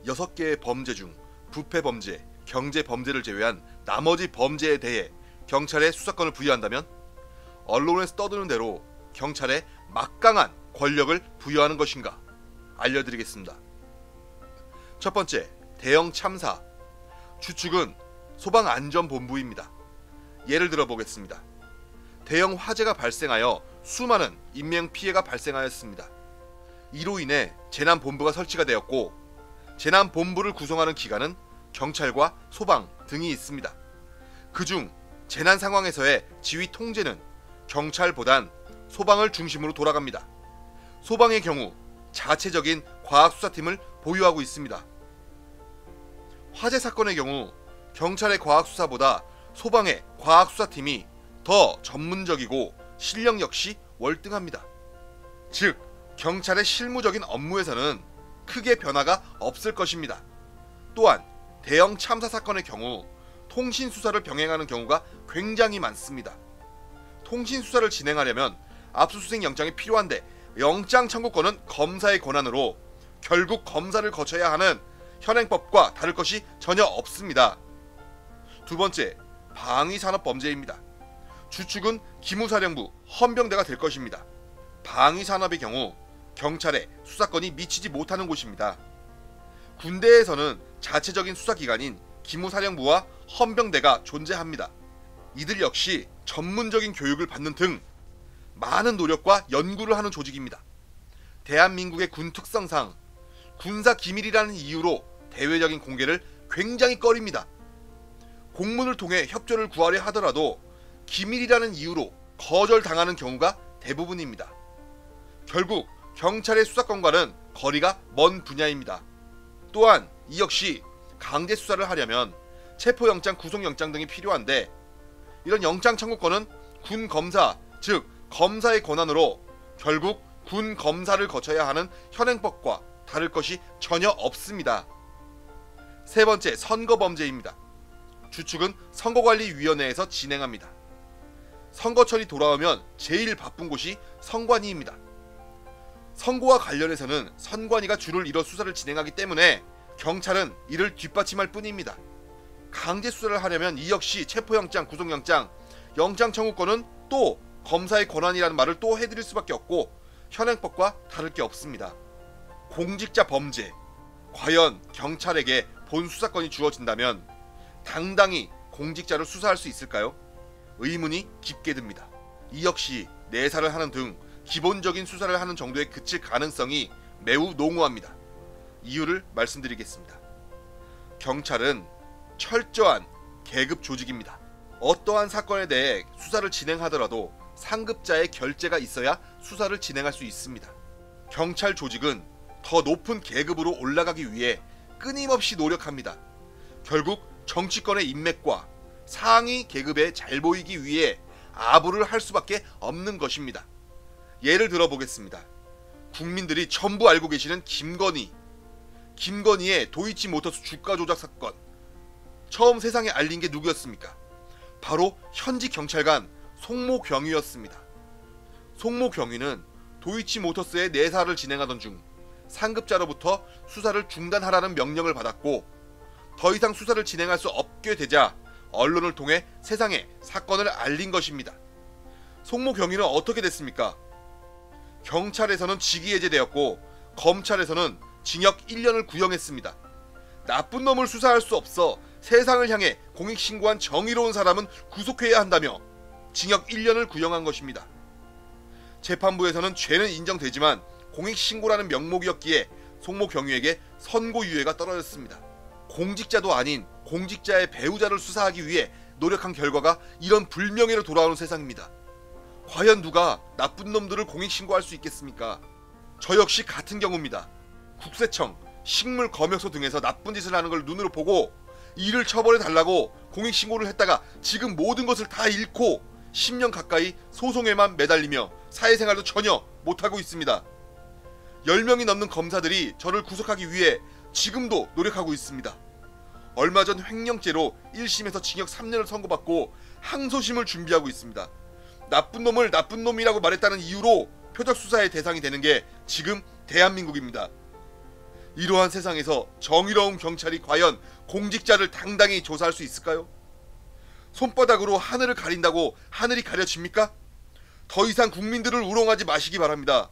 6개의 범죄 중 부패 범죄, 경제 범죄를 제외한 나머지 범죄에 대해 경찰에 수사권을 부여한다면 언론에서 떠드는 대로 경찰에 막강한 권력을 부여하는 것인가? 알려드리겠습니다. 첫 번째, 대형 참사. 주축은 소방안전본부입니다. 예를 들어보겠습니다. 대형 화재가 발생하여 수많은 인명피해가 발생하였습니다. 이로 인해 재난본부가 설치가 되었고, 재난본부를 구성하는 기관은 경찰과 소방 등이 있습니다. 그중 재난 상황에서의 지휘 통제는 경찰보단 소방을 중심으로 돌아갑니다. 소방의 경우 자체적인 과학수사팀을 보유하고 있습니다. 화재 사건의 경우 경찰의 과학수사보다 소방의 과학수사팀이 더 전문적이고 실력 역시 월등합니다. 즉, 경찰의 실무적인 업무에서는 크게 변화가 없을 것입니다. 또한 대형 참사 사건의 경우 통신 수사를 병행하는 경우가 굉장히 많습니다. 통신 수사를 진행하려면 압수수색 영장이 필요한데 영장 청구권은 검사의 권한으로 결국 검사를 거쳐야 하는 현행법과 다를 것이 전혀 없습니다. 두 번째, 방위산업범죄입니다. 주축은 기무사령부, 헌병대가 될 것입니다. 방위산업의 경우 경찰에 수사권이 미치지 못하는 곳입니다. 군대에서는 자체적인 수사기관인 기무사령부와 헌병대가 존재합니다. 이들 역시 전문적인 교육을 받는 등 많은 노력과 연구를 하는 조직입니다. 대한민국의 군 특성상 군사 기밀이라는 이유로 대외적인 공개를 굉장히 꺼립니다. 공문을 통해 협조를 구하려 하더라도 기밀이라는 이유로 거절당하는 경우가 대부분입니다. 결국 경찰의 수사권과는 거리가 먼 분야입니다. 또한 이 역시 강제 수사를 하려면 체포영장, 구속영장 등이 필요한데 이런 영장 청구권은 군 검사, 즉 검사의 권한으로 결국 군 검사를 거쳐야 하는 현행법과 다를 것이 전혀 없습니다. 세 번째, 선거범죄입니다. 주축은 선거관리위원회에서 진행합니다. 선거철이 돌아오면 제일 바쁜 곳이 선관위입니다. 선거와 관련해서는 선관위가 주를 이뤄 수사를 진행하기 때문에 경찰은 이를 뒷받침할 뿐입니다. 강제 수사를 하려면 이 역시 체포영장, 구속영장, 영장 청구권은 또 검사의 권한이라는 말을 또 해드릴 수밖에 없고 현행법과 다를 게 없습니다. 공직자 범죄, 과연 경찰에게 본 수사권이 주어진다면 당당히 공직자를 수사할 수 있을까요? 의문이 깊게 듭니다. 이 역시 내사를 하는 등 기본적인 수사를 하는 정도에 그칠 가능성이 매우 농후합니다. 이유를 말씀드리겠습니다. 경찰은 철저한 계급 조직입니다. 어떠한 사건에 대해 수사를 진행하더라도 상급자의 결재가 있어야 수사를 진행할 수 있습니다. 경찰 조직은 더 높은 계급으로 올라가기 위해 끊임없이 노력합니다. 결국 정치권의 인맥과 상위 계급에 잘 보이기 위해 아부를 할 수밖에 없는 것입니다. 예를 들어보겠습니다. 국민들이 전부 알고 계시는 김건희의 도이치모터스 주가 조작 사건, 처음 세상에 알린 게 누구였습니까? 바로 현직 경찰관 송모경위였습니다. 송모경위는 도이치모터스의 내사를 진행하던 중 상급자로부터 수사를 중단하라는 명령을 받았고, 더 이상 수사를 진행할 수 없게 되자 언론을 통해 세상에 사건을 알린 것입니다. 송모경위는 어떻게 됐습니까? 경찰에서는 직위해제되었고 검찰에서는 징역 1년을 구형했습니다. 나쁜 놈을 수사할 수 없어 세상을 향해 공익신고한 정의로운 사람은 구속해야 한다며 징역 1년을 구형한 것입니다. 재판부에서는 죄는 인정되지만 공익신고라는 명목이었기에 송모경위에게 선고유예가 떨어졌습니다. 공직자도 아닌 공직자의 배우자를 수사하기 위해 노력한 결과가 이런 불명예로 돌아오는 세상입니다. 과연 누가 나쁜 놈들을 공익신고할 수 있겠습니까? 저 역시 같은 경우입니다. 국세청, 식물검역소 등에서 나쁜 짓을 하는 걸 눈으로 보고 이를 처벌해달라고 공익신고를 했다가 지금 모든 것을 다 잃고 10년 가까이 소송에만 매달리며 사회생활도 전혀 못하고 있습니다. 10명이 넘는 검사들이 저를 구속하기 위해 지금도 노력하고 있습니다. 얼마 전 횡령죄로 1심에서 징역 3년을 선고받고 항소심을 준비하고 있습니다. 나쁜 놈을 나쁜 놈이라고 말했다는 이유로 표적수사의 대상이 되는 게 지금 대한민국입니다. 이러한 세상에서 정의로운 경찰이 과연 공직자를 당당히 조사할 수 있을까요? 손바닥으로 하늘을 가린다고 하늘이 가려집니까? 더 이상 국민들을 우롱하지 마시기 바랍니다.